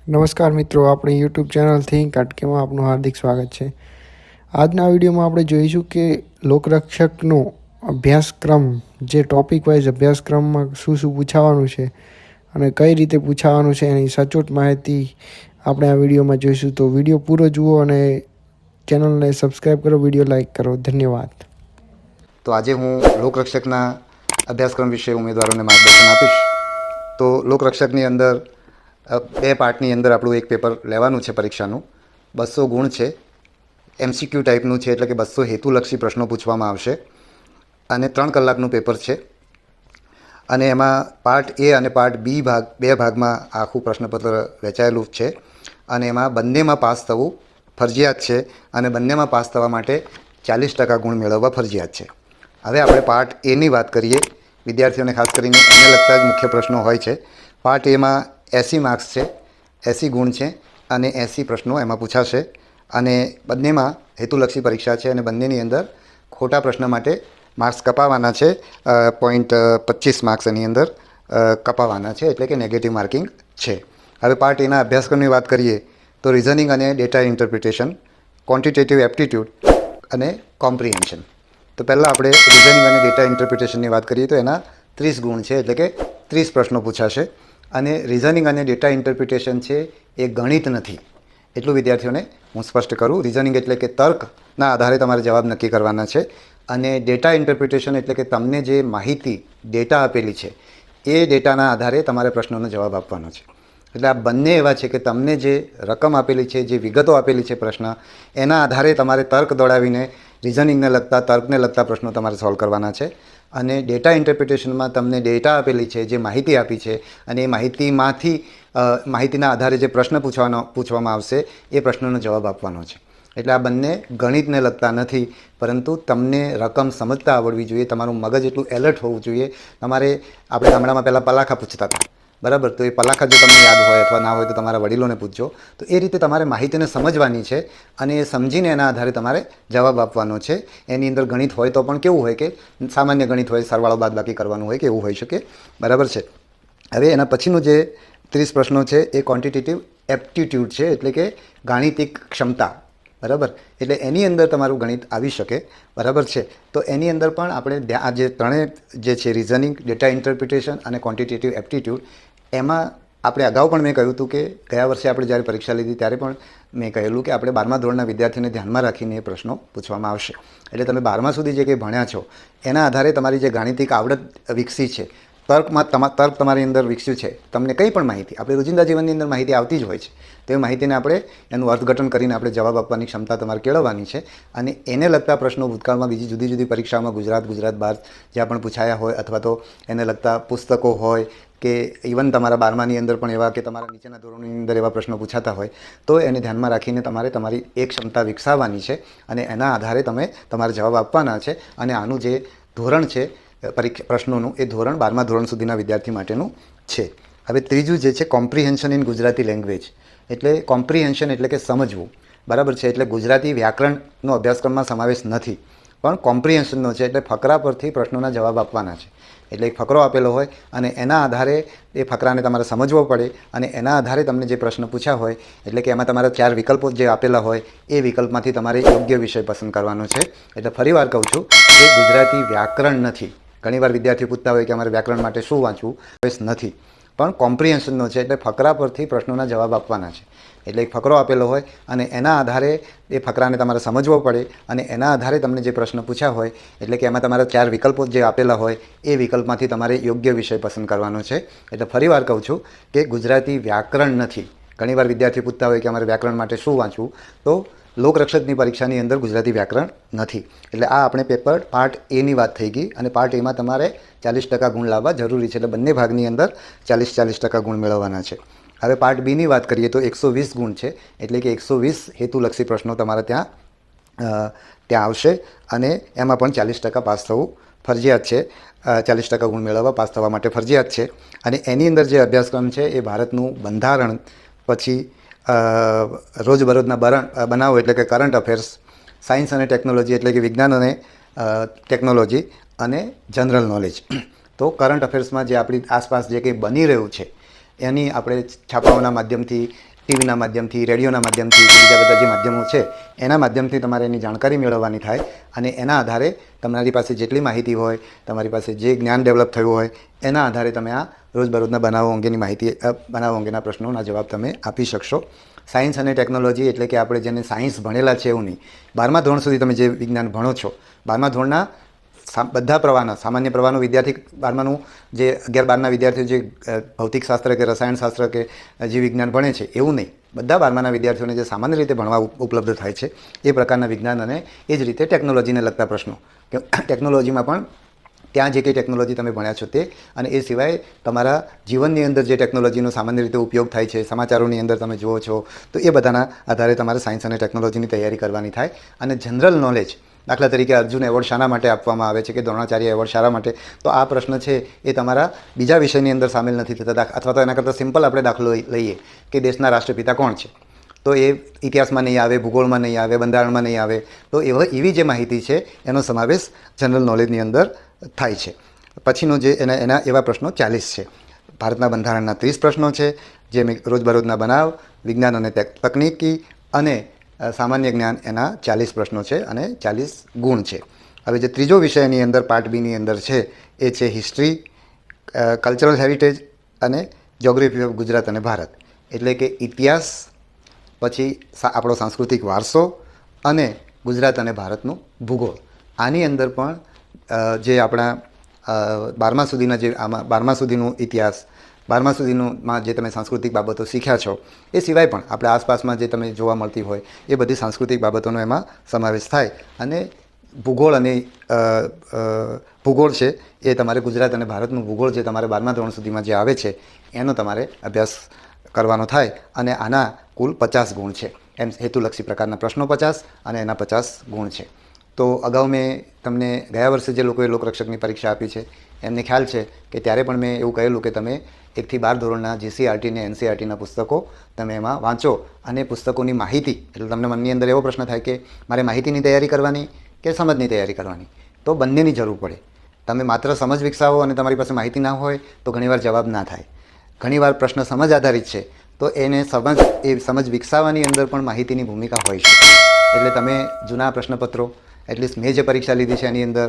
નમસ્કાર મિત્રો, આપણી યુટ્યુબ ચેનલ થિંક આટકેમાં આપનું હાર્દિક સ્વાગત છે. આજના વિડીયોમાં આપણે જોઈશું કે લોકરક્ષકનો અભ્યાસક્રમ, જે ટોપિક વાઇઝ અભ્યાસક્રમમાં શું શું પૂછાવાનું છે અને કઈ રીતે પૂછાવાનું છે એની સચોટ માહિતી આપણે આ વિડીયોમાં જોઈશું. તો વિડીયો પૂરો જુઓ અને ચેનલને સબસ્ક્રાઈબ કરો, વિડીયો લાઇક કરો. ધન્યવાદ. તો આજે હું લોકરક્ષકના અભ્યાસક્રમ વિશે ઉમેદવારોને માર્ગદર્શન આપીશ. તો લોકરક્ષકની અંદર બે પાર્ટની અંદર આપણું એક પેપર લેવાનું છે પરીક્ષાનું. 200 ગુણ છે, MCQ ટાઈપનું છે, એટલે કે 200 હેતુલક્ષી પ્રશ્નો પૂછવામાં આવશે અને 3 કલાકનું પેપર છે. અને એમાં પાર્ટ એ અને પાર્ટ બી બે ભાગમાં આખું પ્રશ્નપત્ર વહેંચાયેલું છે અને એમાં બંનેમાં પાસ થવું ફરજિયાત છે અને બંનેમાં પાસ થવા માટે 40% ગુણ મેળવવા ફરજિયાત છે. હવે આપણે પાર્ટ એની વાત કરીએ. વિદ્યાર્થીઓને ખાસ કરીને એને લગતા જ મુખ્ય પ્રશ્નો હોય છે. પાર્ટ એમાં 80 માર્ક્સ છે, 80 ગુણ છે અને 80 પ્રશ્નો એમાં પૂછાશે અને બંનેમાં હેતુલક્ષી પરીક્ષા છે અને બંનેની અંદર ખોટા પ્રશ્ન માટે માર્ક્સ કપાવવાના છે. 0.25 માર્ક્સ એની અંદર કપાવવાના છે, એટલે કે નેગેટિવ માર્કિંગ છે. હવે પાર્ટ એના અભ્યાસક્રમની વાત કરીએ તો રિઝનિંગ અને ડેટા ઇન્ટરપ્રિટેશન, ક્વોન્ટિટેટિવ એપ્ટિટ્યૂડ અને કોમ્પ્રિહેન્શન. તો પહેલાં આપણે રિઝનિંગ અને ડેટા ઇન્ટરપ્રિટેશનની વાત કરીએ તો એના 30 ગુણ છે, એટલે કે 30 પ્રશ્નો પૂછાશે. અને રિઝનિંગ અને ડેટા ઇન્ટરપ્રિટેશન છે એ ગણિત નથી, એટલું વિદ્યાર્થીઓને હું સ્પષ્ટ કરું. રિઝનિંગ એટલે કે તર્કના આધારે તમારે જવાબ નક્કી કરવાના છે અને ડેટા ઇન્ટરપ્રિટેશન એટલે કે તમને જે માહિતી ડેટા આપેલી છે એ ડેટાના આધારે તમારે પ્રશ્નોનો જવાબ આપવાનો છે. એટલે આ બંને એવા છે કે તમને જે રકમ આપેલી છે, જે વિગતો આપેલી છે પ્રશ્ન, એના આધારે તમારે તર્ક દોડાવીને રિઝનિંગને લગતા, તર્કને લગતા પ્રશ્નો તમારે સોલ્વ કરવાના છે. અને ડેટા ઇન્ટરપ્રિટેશનમાં તમને ડેટા આપેલી છે, જે માહિતી આપી છે અને એ માહિતીના આધારે જે પ્રશ્ન પૂછવામાં આવશે એ પ્રશ્નનો જવાબ આપવાનો છે. એટલે આ બંને ગણિતને લગતા નથી, પરંતુ તમને રકમ સમજતા આવડવી જોઈએ, તમારું મગજ એટલું એલર્ટ હોવું જોઈએ. તમારે, આપણે ગામડામાં પહેલાં પલાખા પૂછતા હતા, બરાબર? તો એ પલાખા જો તમને યાદ હોય અથવા ના હોય તો તમારા વડીલોને પૂછજો. તો એ રીતે તમારે માહિતીને સમજવાની છે અને એ સમજીને એના આધારે તમારે જવાબ આપવાનો છે. એની અંદર ગણિત હોય તો પણ કેવું હોય કે સામાન્ય ગણિત હોય, સરવાળો બાદબાકી કરવાનું હોય કે એવું હોઈ શકે, બરાબર છે? હવે એના પછીનું જે 30 પ્રશ્નો છે એ ક્વોન્ટિટેટિવ એપ્ટિટ્યૂડ છે, એટલે કે ગાણિતિક ક્ષમતા, બરાબર? એટલે એની અંદર તમારું ગણિત આવી શકે, બરાબર છે? તો એની અંદર પણ આપણે આ જે ત્રણેય જે છે, રિઝનિંગ, ડેટા ઇન્ટરપ્રિટેશન અને ક્વોન્ટિટેટિવ એપ્ટિટ્યૂડ, એમાં આપણે અગાઉ પણ મેં કહ્યું હતું કે ગયા વર્ષે આપણે જ્યારે પરીક્ષા લીધી ત્યારે પણ મેં કહેલું કે આપણે 12મા ધોરણના વિદ્યાર્થીઓને ધ્યાનમાં રાખીને એ પ્રશ્નો પૂછવામાં આવશે. એટલે તમે 12મા સુધી જે કંઈ ભણ્યા છો એના આધારે તમારી જે ગાણિતિક આવડત વિકસી છે, તર્ક તમારી અંદર વિકસ્યું છે, તમને કંઈ પણ માહિતી, આપણે રોજિંદા જીવનની અંદર માહિતી આવતી જ હોય છે, તો એ માહિતીને આપણે એનું અર્થઘટન કરીને આપણે જવાબ આપવાની ક્ષમતા તમારે કેળવવાની છે. અને એને લગતા પ્રશ્નો ભૂતકાળમાં બીજી જુદી જુદી પરીક્ષાઓમાં ગુજરાત બહાર જ્યાં પણ પૂછાયા હોય, અથવા તો એને લગતા પુસ્તકો હોય કે ઇવન તમારા 12માની અંદર પણ એવા કે તમારા નીચેના ધોરણોની અંદર એવા પ્રશ્નો પૂછાતા હોય, તો એને ધ્યાનમાં રાખીને તમારે તમારી એક ક્ષમતા વિકસાવવાની છે અને એના આધારે તમે તમારે જવાબ આપવાના છે. અને આનું જે ધોરણ છે પ્રશ્નોનું, એ ધોરણ 12મા ધોરણ સુધીના વિદ્યાર્થી માટેનું છે. હવે ત્રીજું જે છે કોમ્પ્રિહેન્શન ઇન ગુજરાતી લેંગ્વેજ, એટલે કોમ્પ્રિહેન્શન એટલે કે સમજવું, બરાબર છે? એટલે ગુજરાતી વ્યાકરણનો અભ્યાસક્રમમાં સમાવેશ નથી, પણ કોમ્પ્રિહેન્શનનો છે, એટલે ફકરા પરથી પ્રશ્નોના જવાબ આપવાના છે. એટલે એક ફકરો આપેલો હોય અને એના આધારે એ ફકરાને તમારે સમજવો પડે અને એના આધારે તમને જે પ્રશ્ન પૂછ્યા હોય, એટલે કે એમાં તમારા 4 વિકલ્પો જે આપેલા હોય એ વિકલ્પમાંથી તમારે યોગ્ય વિષય પસંદ કરવાનો છે. એટલે ફરીવાર કહું છું કે ગુજરાતી વ્યાકરણ નથી. ઘણીવાર વિદ્યાર્થીઓ પૂછતા હોય કે અમારે વ્યાકરણ માટે શું વાંચવું, નથી, પણ કોમ્પ્રિહેન્શનનો છે, એટલે ફકરા પરથી પ્રશ્નોના જવાબ આપવાના છે. એટલે એક ફકરો આપેલો હોય અને એના આધારે એ ફકરાને તમારે સમજવો પડે અને એના આધારે તમને જે પ્રશ્ન પૂછ્યા હોય, એટલે કે એમાં તમારા 4 વિકલ્પો જે આપેલા હોય એ વિકલ્પમાંથી તમારે યોગ્ય વિષય પસંદ કરવાનો છે. એટલે ફરીવાર કહું છું કે ગુજરાતી વ્યાકરણ નથી. ઘણીવાર વિદ્યાર્થીઓ પૂછતા હોય કે અમારે વ્યાકરણ માટે શું વાંચવું, તો લોકરક્ષકની પરીક્ષાની અંદર ગુજરાતી વ્યાકરણ નથી. એટલે આ આપણે પેપર પાર્ટ એની વાત થઈ ગઈ અને પાર્ટ એમાં તમારે 40% ગુણ લાવવા જરૂરી છે. એટલે બંને ભાગની અંદર 40% ગુણ મેળવવાના છે. હવે પાર્ટ બીની વાત કરીએ તો 120 ગુણ છે, એટલે કે 120 હેતુલક્ષી પ્રશ્નો તમારે ત્યાં આવશે અને એમાં પણ 40% પાસ થવું ફરજિયાત છે. 40% ગુણ મેળવવા, પાસ થવા માટે ફરજિયાત છે. અને એની અંદર જે અભ્યાસક્રમ છે એ ભારતનું બંધારણ, પછી રોજબરોજના બનાવો એટલે કે કરંટ અફેર્સ, સાયન્સ અને ટેકનોલોજી એટલે કે વિજ્ઞાન અને ટેકનોલોજી, અને જનરલ નોલેજ. તો કરંટ અફેર્સમાં જે આપણી આસપાસ જે કંઈ બની રહ્યું છે એની આપણે છાપાઓના માધ્યમથી ટીવીના માધ્યમથી, રેડિયોના માધ્યમથી કે બીજા બધા જે માધ્યમો છે એના માધ્યમથી તમારે એની જાણકારી મેળવવાની થાય અને એના આધારે તમારી પાસે જેટલી માહિતી હોય, તમારી પાસે જે જ્ઞાન ડેવલપ થયું હોય એના આધારે તમે આ રોજબરોજના બનાવો અંગેની માહિતી, બનાવો અંગેના પ્રશ્નોના જવાબ તમે આપી શકશો. સાયન્સ અને ટેકનોલોજી એટલે કે આપણે જેને સાયન્સ ભણેલા છે એવું નહીં. 12મા ધોરણ સુધી તમે જે વિજ્ઞાન ભણો છો, 12મા ધોરણના બધા પ્રવાહના, સામાન્ય પ્રવાહનો વિદ્યાર્થી, 12માનું જે 11-12ના વિદ્યાર્થીઓ જે ભૌતિકશાસ્ત્ર કે રસાયણશાસ્ત્ર કે જીવ વિજ્ઞાન ભણે છે એવું નહીં. બધા 12માના વિદ્યાર્થીઓને જે સામાન્ય રીતે ભણવા ઉપલબ્ધ થાય છે એ પ્રકારના વિજ્ઞાન અને એ જ રીતે ટેકનોલોજીને લગતા પ્રશ્નો, કે ટેકનોલોજીમાં પણ ત્યાં જે કંઈ ટેકનોલોજી તમે ભણ્યા છો તે, અને એ સિવાય તમારા જીવનની અંદર જે ટેકનોલોજીનો સામાન્ય રીતે ઉપયોગ થાય છે, સમાચારોની અંદર તમે જુઓ છો, તો એ બધાના આધારે તમારે સાયન્સ અને ટેકનોલોજીની તૈયારી કરવાની થાય. અને જનરલ નોલેજ, દાખલા તરીકે અર્જુન એવોર્ડ શાના માટે આપવામાં આવે છે કે દ્રોણાચાર્ય એવોર્ડ શાના માટે, તો આ પ્રશ્ન છે એ તમારા બીજા વિષયની અંદર સામેલ નથી થતા. અથવા તો એના કરતાં સિમ્પલ આપણે દાખલો લઈએ કે દેશના રાષ્ટ્રપિતા કોણ છે, તો એ ઇતિહાસમાં નહીં આવે, ભૂગોળમાં નહીં આવે, બંધારણમાં નહીં આવે. તો એવી જે માહિતી છે એનો સમાવેશ જનરલ નોલેજની અંદર થાય છે. પછીનો જે એના એવા પ્રશ્નો 40 છે. ભારતના બંધારણના 30 પ્રશ્નો છે, જે રોજબરોજના બનાવ, વિજ્ઞાન અને તકનીકી અને સામાન્ય જ્ઞાન, એના 40 પ્રશ્નો છે અને 40 ગુણ છે. હવે જે ત્રીજો વિષય એની અંદર પાર્ટ બીની અંદર છે એ છે હિસ્ટ્રી, કલ્ચરલ હેરિટેજ અને જ્યોગ્રાફી ઓફ ગુજરાત અને ભારત. એટલે કે ઇતિહાસ, પછી આપણો સાંસ્કૃતિક વારસો અને ગુજરાત અને ભારતનું ભૂગોળ. આની અંદર પણ જે આપણા 12મા સુધીના જે આમાં 12મા સુધીનો ઇતિહાસ, 12મા સુધીમાં જે તમે સાંસ્કૃતિક બાબતો શીખ્યા છો એ સિવાય પણ આપણે આસપાસમાં જે તમે જોવા મળતી હોય એ બધી સાંસ્કૃતિક બાબતોનો એમાં સમાવેશ થાય. અને ભૂગોળ અને ભૂગોળ છે એ તમારે ગુજરાત અને ભારતનું ભૂગોળ જે તમારે 12મા ધોરણ સુધીમાં જે આવે છે એનો તમારે અભ્યાસ કરવાનો થાય. અને આના કુલ 50 ગુણ છે. એમ હેતુલક્ષી પ્રકારના પ્રશ્નો 50 અને એના 50 ગુણ છે. તો અગાઉ મેં તમને ગયા વર્ષે જે લોકોએ લોકરક્ષકની પરીક્ષા આપી છે એમને ખ્યાલ છે કે ત્યારે પણ મેં એવું કહેલું કે તમે 1 થી 12 ધોરણના જીસીઆરટી અને એનસીઆરટીના પુસ્તકો તમે એમાં વાંચો અને પુસ્તકોની માહિતી, એટલે તમને મનની અંદર એવો પ્રશ્ન થાય કે મારે માહિતીની તૈયારી કરવાની કે સમજની તૈયારી કરવાની, તો બંનેની જરૂર પડે. તમે માત્ર સમજ વિકસાવો અને તમારી પાસે માહિતી ના હોય તો ઘણીવાર જવાબ ના થાય. ઘણીવાર પ્રશ્ન સમજ આધારિત છે તો એ સમજ વિકસાવવાની અંદર પણ માહિતીની ભૂમિકા હોઈ શકે. એટલે તમે જૂના પ્રશ્નપત્રો, એટલીસ્ટ મેં જે પરીક્ષા લીધી છે એની અંદર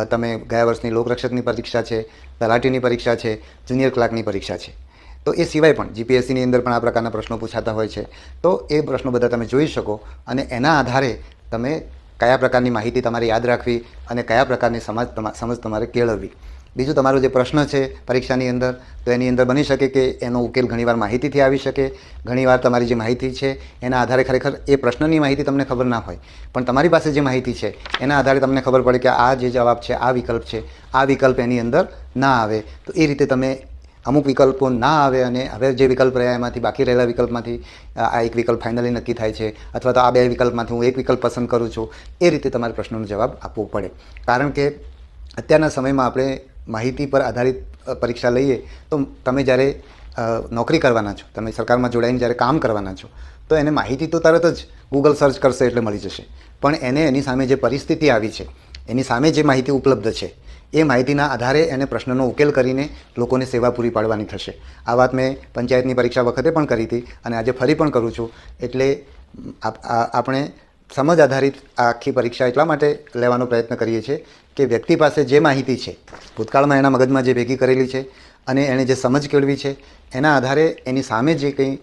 તમે ગયા વર્ષની લોકરક્ષકની પરીક્ષા છે, તલાટીની પરીક્ષા છે, જુનિયર ક્લાર્કની પરીક્ષા છે, તો એ સિવાય પણ જીપીએસસીની અંદર પણ આ પ્રકારના પ્રશ્નો પૂછાતા હોય છે. તો એ પ્રશ્નો બધા તમે જોઈ શકો અને એના આધારે તમે કયા પ્રકારની માહિતી તમારે યાદ રાખવી અને કયા પ્રકારની સમજ તમારે કેળવવી. બીજું, તમારો જે પ્રશ્ન છે પરીક્ષાની અંદર, તો એની અંદર બની શકે કે એનો ઉકેલ ઘણીવાર માહિતીથી આવી શકે. ઘણીવાર તમારી જે માહિતી છે એના આધારે ખરેખર એ પ્રશ્નની માહિતી તમને ખબર ના હોય, પણ તમારી પાસે જે માહિતી છે એના આધારે તમને ખબર પડે કે આ જે જવાબ છે, આ વિકલ્પ છે, આ વિકલ્પ એની અંદર ના આવે. તો એ રીતે તમે અમુક વિકલ્પો ના આવે અને હવે જે વિકલ્પ રહ્યા એમાંથી બાકી રહેલા વિકલ્પમાંથી આ એક વિકલ્પ ફાઇનલી નક્કી થાય છે, અથવા તો આ 2 વિકલ્પમાંથી હું એક વિકલ્પ પસંદ કરું છું. એ રીતે તમારે પ્રશ્નોનો જવાબ આપવો પડે. કારણ કે અત્યારના સમયમાં આપણે માહિતી પર આધારિત પરીક્ષા લઈએ તો તમે જ્યારે નોકરી કરવાના છો, તમે સરકારમાં જોડાઈને જ્યારે કામ કરવાના છો, તો એને માહિતી તો તરત જ ગૂગલ સર્ચ કરશે એટલે મળી જશે. પણ એની સામે જે પરિસ્થિતિ આવી છે, એની સામે જે માહિતી ઉપલબ્ધ છે, એ માહિતીના આધારે એને પ્રશ્નનો ઉકેલ કરીને લોકોને સેવા પૂરી પાડવાની થશે. આ વાત મેં પંચાયતની પરીક્ષા વખતે પણ કરી હતી અને આજે ફરી પણ કરું છું. એટલે આપણે સમજ આધારિત આખી પરીક્ષા એટલા માટે લેવાનો પ્રયત્ન કરીએ છીએ કે વ્યક્તિ પાસે જે માહિતી છે, ભૂતકાળમાં એના મગજમાં જે ભેગી કરેલી છે અને એણે જે સમજ કેળવી છે, એના આધારે એની સામે જે કંઈ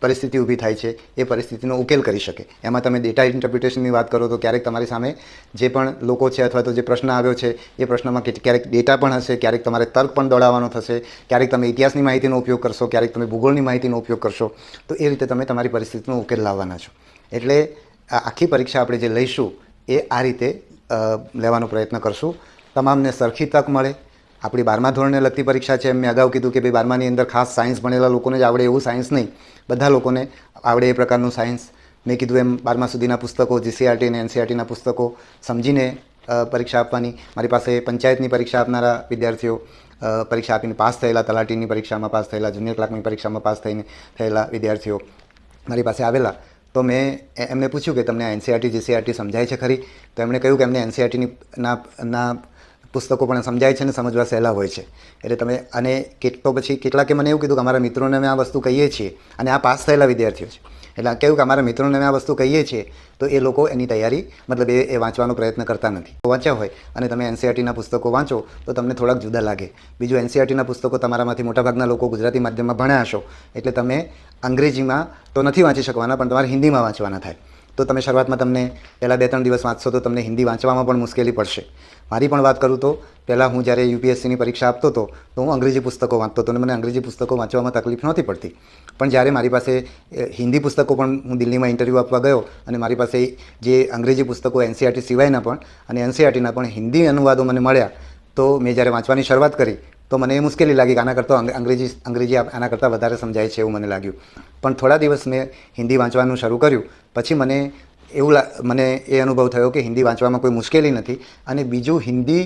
પરિસ્થિતિ ઊભી થાય છે એ પરિસ્થિતિનો ઉકેલ કરી શકે. એમાં તમે ડેટા ઇન્ટરપ્રિટેશનની વાત કરો તો ક્યારેક તમારી સામે જે પણ લોકો છે અથવા તો જે પ્રશ્ન આવ્યો છે એ પ્રશ્નમાં ક્યારેક ડેટા પણ હશે, ક્યારેક તમારે તર્ક પણ દોડાવવાનો થશે, ક્યારેક તમે ઇતિહાસની માહિતીનો ઉપયોગ કરશો, ક્યારેક તમે ભૂગોળની માહિતીનો ઉપયોગ કરશો. તો એ રીતે તમે તમારી પરિસ્થિતિનો ઉકેલ લાવવાના છો. એટલે આખી પરીક્ષા આપણે જે લઈશું એ આ રીતે લેવાનો પ્રયત્ન કરશું. તમામને સરખી તક મળે. આપણી 12મા ધોરણને લગતી પરીક્ષા છે. મેં અગાઉ કીધું કે ભાઈ 12માની અંદર ખાસ સાયન્સ ભણેલા લોકોને જ આવડે એવું સાયન્સ નહીં, બધા લોકોને આવડે એ પ્રકારનું સાયન્સ. મેં કીધું એમ 12મા સુધીના પુસ્તકો, જીસીઆરટી અને એનસીઆરટીના પુસ્તકો સમજીને પરીક્ષા આપવાની. મારી પાસે પંચાયતની પરીક્ષા આપનારા વિદ્યાર્થીઓ, પરીક્ષા આપીને પાસ થયેલા, તલાટીની પરીક્ષામાં પાસ થયેલા, જુનિયર ક્લાર્કની પરીક્ષામાં પાસ થયેલા વિદ્યાર્થીઓ મારી પાસે આવેલા. તો મેં એમને પૂછ્યું કે તમને એનસીઆરટી જીસીઆરટી સમજાય છે ખરી? તો એમણે કહ્યું કે એમને એનસીઆરટીના પુસ્તકો પણ સમજાય છે અને સમજવા સહેલા હોય છે. એટલે તમે અને તો પછી કેટલાકે મને એવું કીધું કે અમારા મિત્રોને અમે આ વસ્તુ કહીએ છીએ અને આ પાસ થયેલા વિદ્યાર્થીઓ છે. એટલે કહ્યું કે અમારા મિત્રોને અમે આ વસ્તુ કહીએ છીએ તો એ લોકો એની તૈયારી મતલબ એ વાંચવાનો પ્રયત્ન કરતા નથી. વાંચ્યા હોય અને તમે એનસીઈઆરટીના પુસ્તકો વાંચો તો તમને થોડાક જુદા લાગે. બીજું, એનસીઈઆરટીના પુસ્તકો તમારામાંથી મોટાભાગના લોકો ગુજરાતી માધ્યમમાં ભણ્યા હશો એટલે તમે અંગ્રેજીમાં તો નથી વાંચી શકવાના, પણ તમારે હિન્દીમાં વાંચવાના થાય. તો તમે શરૂઆતમાં તમને પહેલાં 2-3 દિવસ વાંચશો તો તમને હિન્દી વાંચવામાં પણ મુશ્કેલી પડશે. મારી પણ વાત કરું તો પહેલાં હું જ્યારે યુપીએસસીની પરીક્ષા આપતો હતો તો હું અંગ્રેજી પુસ્તકો વાંચતો હતો અને મને અંગ્રેજી પુસ્તકો વાંચવામાં તકલીફ નહોતી પડતી. પણ જ્યારે મારી પાસે હિન્દી પુસ્તકો પણ હું દિલ્હીમાં ઇન્ટરવ્યૂ આપવા ગયો અને મારી પાસે જે અંગ્રેજી પુસ્તકો એનસીઈઆરટી સિવાયના પણ અને એનસીઈઆરટીના પણ હિન્દી અનુવાદો મને મળ્યા તો મેં જ્યારે વાંચવાની શરૂઆત કરી તો મને એ મુશ્કેલી લાગી કે આના કરતાં અંગ્રેજી આના કરતાં વધારે સમજાય છે એવું મને લાગ્યું. પણ થોડા દિવસ મેં હિન્દી વાંચવાનું શરૂ કર્યું પછી મને એ અનુભવ થયો કે હિન્દી વાંચવામાં કોઈ મુશ્કેલી નથી. અને બીજું, હિન્દી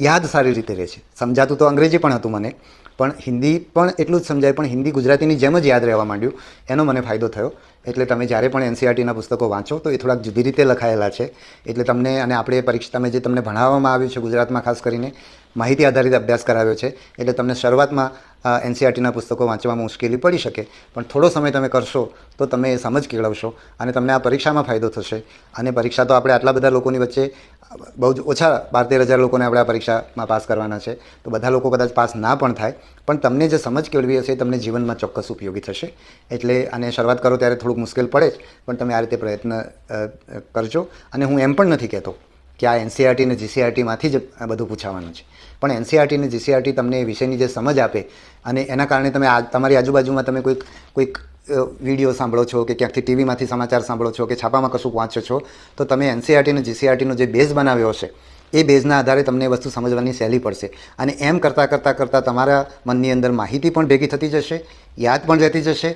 યાદ સારી રીતે રહે છે. સમજાતું તો અંગ્રેજી પણ હતું મને, પણ હિન્દી પણ એટલું જ સમજાય, પણ હિન્દી ગુજરાતીની જેમ જ યાદ રહેવા માંડ્યું. એનો મને ફાયદો થયો. એટલે તમે જ્યારે પણ એનસીઈઆરટીના પુસ્તકો વાંચો તો એ થોડાક જુદી રીતે લખાયેલા છે. એટલે તમને અને આપણે પરીક્ષામાં જે તમને ભણાવવામાં આવ્યું છે ગુજરાતમાં ખાસ કરીને માહિતી આધારિત અભ્યાસ કરાવ્યો છે એટલે તમને શરૂઆતમાં એનસીઈઆરટીના પુસ્તકો વાંચવામાં મુશ્કેલી પડી શકે, પણ થોડો સમય તમે કરશો તો તમે એ સમજ કેળવશો અને તમને આ પરીક્ષામાં ફાયદો થશે. અને પરીક્ષા તો આપણે આટલા બધા લોકોની વચ્ચે બહુ જ ઓછા 12-13 હજાર લોકોને આપણે આ પરીક્ષામાં પાસ કરવાના છે, તો બધા લોકો કદાચ પાસ ના પણ થાય, પણ તમને જે સમજ કેળવી હશે એ તમને જીવનમાં ચોક્કસ ઉપયોગી થશે. એટલે આને શરૂઆત કરો ત્યારે થોડુંક મુશ્કેલ પડે જ, પણ તમે આ રીતે પ્રયત્ન કરજો. અને હું એમ પણ નથી કહેતો કે આ એનસીઈઆરટી અને જીસીઈઆરટીમાંથી જ બધું પૂછાવાનું છે, પણ એનસીઈઆરટી અને જીસીઈઆરટી તમને એ વિષયની જે સમજ આપે અને એના કારણે તમે તમારી આજુબાજુમાં તમે કોઈક વિડીયો સાંભળો છો કે ક્યાંકથી ટીવીમાંથી સમાચાર સાંભળો છો કે છાપામાં કશું વાંચો છો તો તમે એનસીઈઆરટી અને જીસીઈઆરટીનો જે બેઝ બનાવ્યો હશે એ બેઝના આધારે તમને વસ્તુ સમજવાની સહેલી પડશે. અને એમ કરતાં તમારા મનની અંદર માહિતી પણ ભેગી થતી જશે, યાદ પણ રહેતી જશે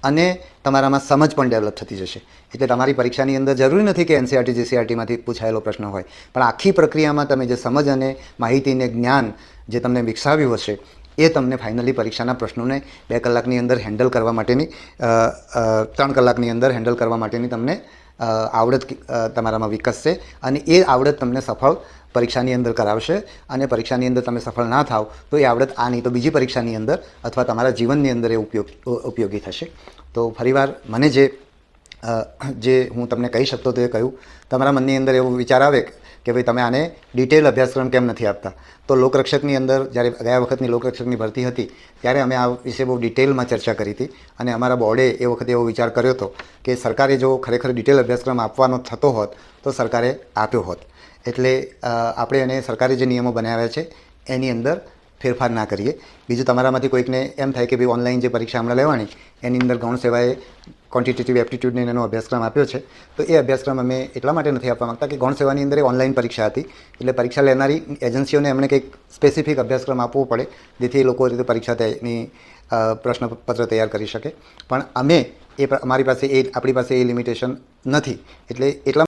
અને તમારામાં સમજ પણ ડેવલપ થતી જશે. એટલે તમારી પરીક્ષાની અંદર જરૂરી નથી કે એનસીઈઆરટી જીસીઈઆરટીમાંથી પૂછાયેલો પ્રશ્ન હોય, પણ આખી પ્રક્રિયામાં તમે જે સમજ અને માહિતીને જ્ઞાન જે તમને વિકસાવ્યું હશે એ તમને ફાઇનલી પરીક્ષાના પ્રશ્નોને 2 કલાકની અંદર હેન્ડલ કરવા માટેની 3 કલાકની અંદર હેન્ડલ કરવા માટેની તમને આવડત તમારામાં વિકસશે અને એ આવડત તમને સફળ પરીક્ષાની અંદર કરાવશે. અને પરીક્ષાની અંદર તમે સફળ ના થાવ તો એ આવડત આ નહીં તો બીજી પરીક્ષાની અંદર અથવા તમારા જીવનની અંદર એ ઉપયોગી થશે. તો ફરીવાર મને જે હું તમને કહી શકતો તો એ કહ્યું. તમારા મનની અંદર એવો વિચાર આવે કે ભાઈ તમે આને ડિટેલ અભ્યાસક્રમ કેમ નથી આપતા, તો લોકરક્ષકની અંદર જ્યારે ગયા વખતની લોકરક્ષકની ભરતી હતી ત્યારે અમે આ વિશે બહુ ડિટેલમાં ચર્ચા કરી હતી અને અમારા બોર્ડે એ વખતે એવો વિચાર કર્યો હતો કે સરકારે જો ખરેખર ડિટેલ અભ્યાસક્રમ આપવાનો થતો હોત તો સરકારે આપ્યો હોત. એટલે આપણે એને સરકારે જે નિયમો બનાવ્યા છે એની અંદર ફેરફાર ના કરીએ. બીજું, તમારામાંથી કોઈકને એમ થાય કે ભાઈ ઓનલાઈન જે પરીક્ષા હમણાં લેવાની એની અંદર ગૌણ સેવાએ ક્વોન્ટિટેટિવ એપ્ટિટ્યૂડને એનો અભ્યાસક્રમ આપ્યો છે, તો એ અભ્યાસક્રમ અમે એટલા માટે નથી આપવા માગતા કે ગૌણ સેવાની અંદર ઓનલાઈન પરીક્ષા હતી એટલે પરીક્ષા લેનારી એજન્સીઓને એમણે કંઈક સ્પેસિફિક અભ્યાસક્રમ આપવો પડે જેથી એ લોકો રીતે પરીક્ષાની પ્રશ્નપત્ર તૈયાર કરી શકે. પણ આપણી પાસે એ લિમિટેશન નથી. એટલે એટલા